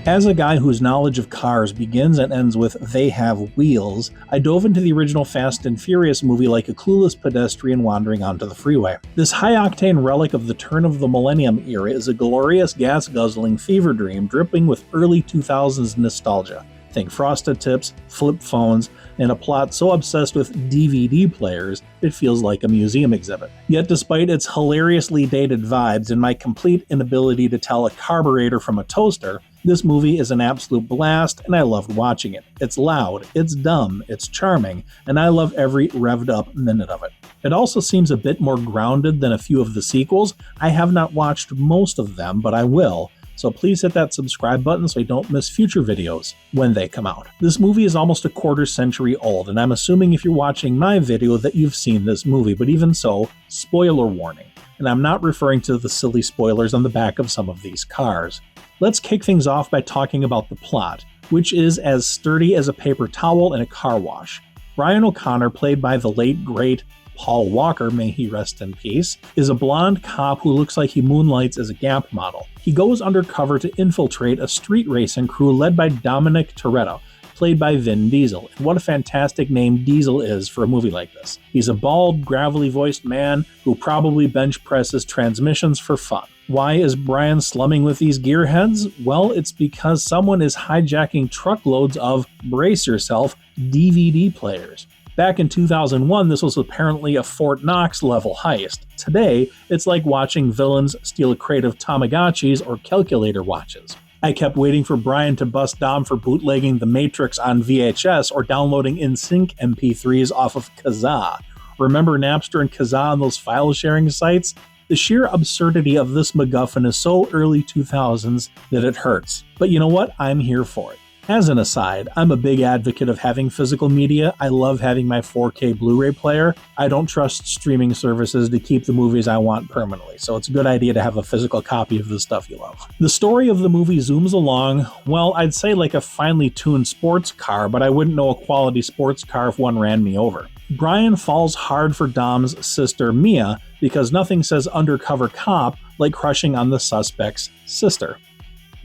As a guy whose knowledge of cars begins and ends with "they have wheels," I dove into the original Fast and Furious movie like a clueless pedestrian wandering onto the freeway. This high-octane relic of the turn of the millennium era is a glorious gas-guzzling fever dream dripping with early 2000s nostalgia. Think frosted tips, flip phones, and a plot so obsessed with DVD players it feels like a museum exhibit. Yet despite its hilariously dated vibes and my complete inability to tell a carburetor from a toaster, this movie is an absolute blast and I loved watching it. It's loud, it's dumb, it's charming, and I love every revved up minute of it. It also seems a bit more grounded than a few of the sequels. I have not watched most of them, but I will. So please hit that subscribe button so you don't miss future videos when they come out. This movie is almost a quarter century old, and I'm assuming if you're watching my video that you've seen this movie, but even so, spoiler warning. And I'm not referring to the silly spoilers on the back of some of these cars. Let's kick things off by talking about the plot, which is as sturdy as a paper towel in a car wash. Brian O'Connor, played by the late great Paul Walker, may he rest in peace, is a blonde cop who looks like he moonlights as a Gap model. He goes undercover to infiltrate a street racing crew led by Dominic Toretto, played by Vin Diesel. And what a fantastic name Diesel is for a movie like this. He's a bald, gravelly-voiced man who probably bench presses transmissions for fun. Why is Brian slumming with these gearheads? Well, it's because someone is hijacking truckloads of, brace yourself, DVD players. Back in 2001, this was apparently a Fort Knox level heist. Today, it's like watching villains steal a crate of Tamagotchis or calculator watches. I kept waiting for Brian to bust Dom for bootlegging The Matrix on VHS or downloading InSync MP3s off of Kazaa. Remember Napster and Kazaa on those file sharing sites? The sheer absurdity of this MacGuffin is so early 2000s that it hurts. But you know what? I'm here for it. As an aside, I'm a big advocate of having physical media. I love having my 4K Blu-ray player. I don't trust streaming services to keep the movies I want permanently, so it's a good idea to have a physical copy of the stuff you love. The story of the movie zooms along, well, I'd say like a finely tuned sports car, but I wouldn't know a quality sports car if one ran me over. Brian falls hard for Dom's sister Mia because nothing says undercover cop like crushing on the suspect's sister.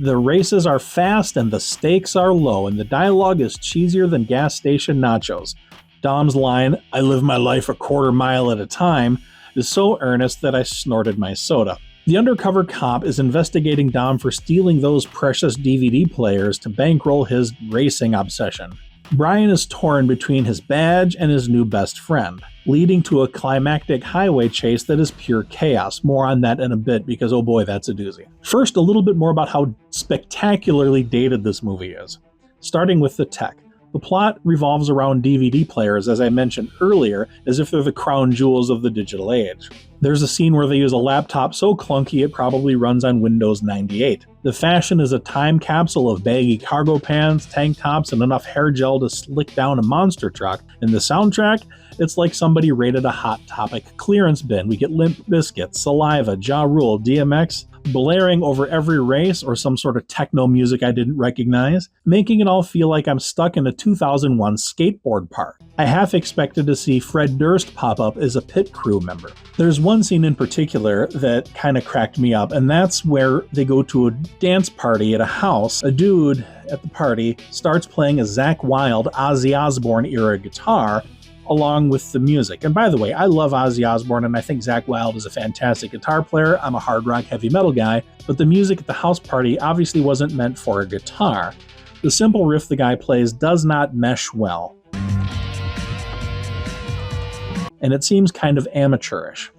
The races are fast and the stakes are low, and the dialogue is cheesier than gas station nachos. Dom's line, "I live my life a quarter mile at a time," is so earnest that I snorted my soda. The undercover cop is investigating Dom for stealing those precious DVD players to bankroll his racing obsession. Brian is torn between his badge and his new best friend, leading to a climactic highway chase that is pure chaos. More on that in a bit because oh boy, that's a doozy. First, a little bit more about how spectacularly dated this movie is. Starting with the tech. The plot revolves around DVD players, as I mentioned earlier, as if they're the crown jewels of the digital age. There's a scene where they use a laptop so clunky it probably runs on Windows 98. The fashion is a time capsule of baggy cargo pants, tank tops, and enough hair gel to slick down a monster truck. And the soundtrack? It's like somebody raided a Hot Topic clearance bin. We get Limp Bizkit, Saliva, Ja Rule, DMX, blaring over every race or some sort of techno music I didn't recognize, making it all feel like I'm stuck in a 2001 skateboard park. I half expected to see Fred Durst pop up as a pit crew member. There's one scene in particular that kind of cracked me up, and that's where they go to a dance party at a house. A dude at the party starts playing a Zakk Wylde Ozzy Osbourne era guitar along with the music. And by the way, I love Ozzy Osbourne and I think Zakk Wylde is a fantastic guitar player. I'm a hard rock heavy metal guy, but the music at the house party obviously wasn't meant for a guitar. The simple riff the guy plays does not mesh well, and it seems kind of amateurish.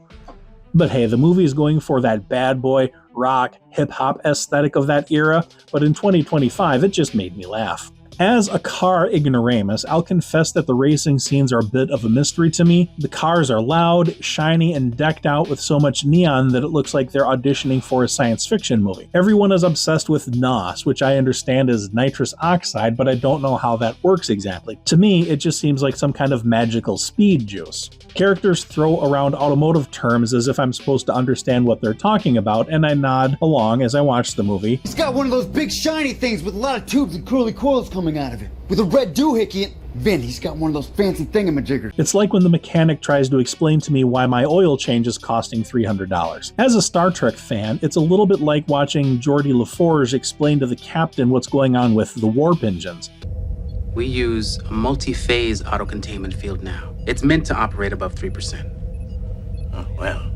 But hey, the movie is going for that bad boy, rock, hip-hop aesthetic of that era, but in 2025 it just made me laugh. As a car ignoramus, I'll confess that the racing scenes are a bit of a mystery to me. The cars are loud, shiny, and decked out with so much neon that it looks like they're auditioning for a science fiction movie. Everyone is obsessed with NOS, which I understand is nitrous oxide, but I don't know how that works exactly. To me, it just seems like some kind of magical speed juice. Characters throw around automotive terms as if I'm supposed to understand what they're talking about, and I nod along as I watch the movie. He's got one of those big shiny things with a lot of tubes and curly coils coming out of it, with a red doohickey Vin, he's got one of those fancy thingamajiggers. It's like when the mechanic tries to explain to me why my oil change is costing $300. As a Star Trek fan, it's a little bit like watching Geordi LaForge explain to the captain what's going on with the warp engines. We use a multi-phase auto-containment field now. It's meant to operate above 3%. Oh, wow.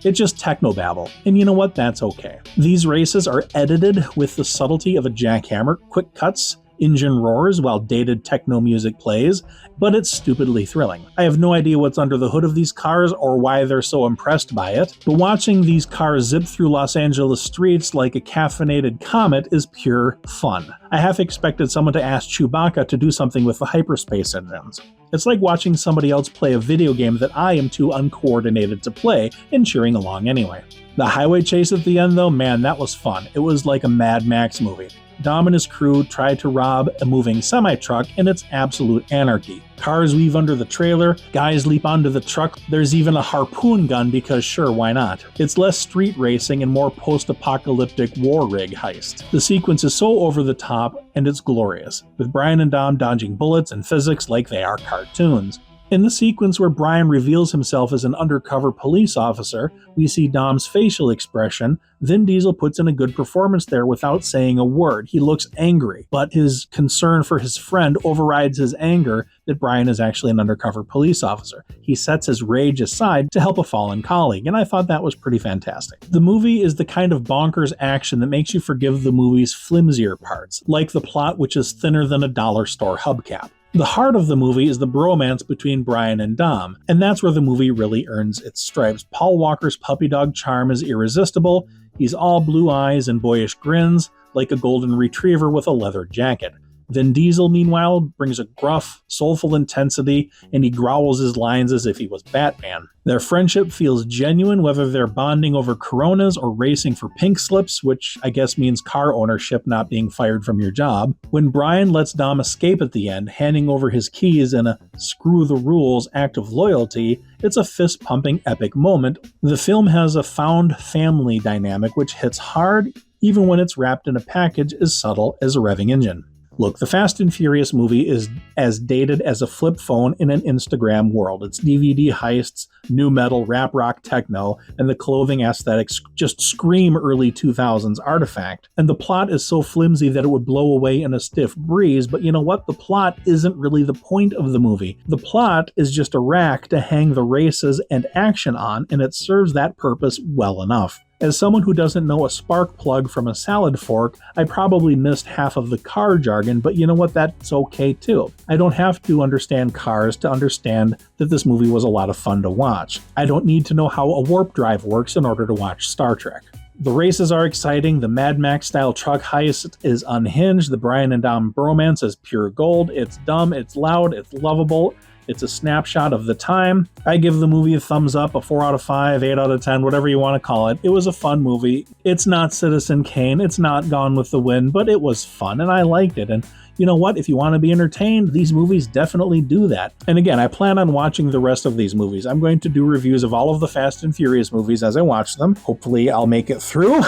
It's just technobabble, and you know what? That's okay. These races are edited with the subtlety of a jackhammer, quick cuts, engine roars while dated techno music plays, but it's stupidly thrilling. I have no idea what's under the hood of these cars or why they're so impressed by it, but watching these cars zip through Los Angeles streets like a caffeinated comet is pure fun. I half expected someone to ask Chewbacca to do something with the hyperspace engines. It's like watching somebody else play a video game that I am too uncoordinated to play and cheering along anyway. The highway chase at the end though, man, that was fun. It was like a Mad Max movie. Dom and his crew try to rob a moving semi-truck and it's absolute anarchy. Cars weave under the trailer, guys leap onto the truck, there's even a harpoon gun because sure, why not? It's less street racing and more post-apocalyptic war rig heist. The sequence is so over the top and it's glorious, with Brian and Dom dodging bullets and physics like they are cartoons. In the sequence where Brian reveals himself as an undercover police officer, we see Dom's facial expression. Vin Diesel puts in a good performance there without saying a word. He looks angry, but his concern for his friend overrides his anger that Brian is actually an undercover police officer. He sets his rage aside to help a fallen colleague, and I thought that was pretty fantastic. The movie is the kind of bonkers action that makes you forgive the movie's flimsier parts, like the plot which is thinner than a dollar store hubcap. The heart of the movie is the bromance between Brian and Dom, and that's where the movie really earns its stripes. Paul Walker's puppy dog charm is irresistible. He's all blue eyes and boyish grins, like a golden retriever with a leather jacket. Vin Diesel, meanwhile, brings a gruff, soulful intensity, and he growls his lines as if he was Batman. Their friendship feels genuine, whether they're bonding over Coronas or racing for pink slips, which I guess means car ownership, not being fired from your job. When Brian lets Dom escape at the end, handing over his keys in a screw the rules act of loyalty, it's a fist-pumping epic moment. The film has a found family dynamic which hits hard, even when it's wrapped in a package as subtle as a revving engine. Look, the Fast and Furious movie is as dated as a flip phone in an Instagram world. Its DVD heists, nu metal, rap rock, techno, and the clothing aesthetics just scream early 2000s artifact. And the plot is so flimsy that it would blow away in a stiff breeze, but you know what? The plot isn't really the point of the movie. The plot is just a rack to hang the races and action on, and it serves that purpose well enough. As someone who doesn't know a spark plug from a salad fork, I probably missed half of the car jargon, but you know what? That's okay too. I don't have to understand cars to understand that this movie was a lot of fun to watch. I don't need to know how a warp drive works in order to watch Star Trek. The races are exciting, the Mad Max-style truck heist is unhinged, the Brian and Dom bromance is pure gold, it's dumb, it's loud, it's lovable. It's a snapshot of the time. I give the movie a thumbs up, a 4 out of 5, 8 out of 10, whatever you want to call it. It was a fun movie. It's not Citizen Kane, it's not Gone with the Wind, but it was fun and I liked it. And you know what? If you want to be entertained, these movies definitely do that. And again, I plan on watching the rest of these movies. I'm going to do reviews of all of the Fast and Furious movies as I watch them. Hopefully I'll make it through.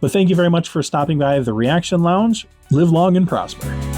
But thank you very much for stopping by the Reaction Lounge. Live long and prosper.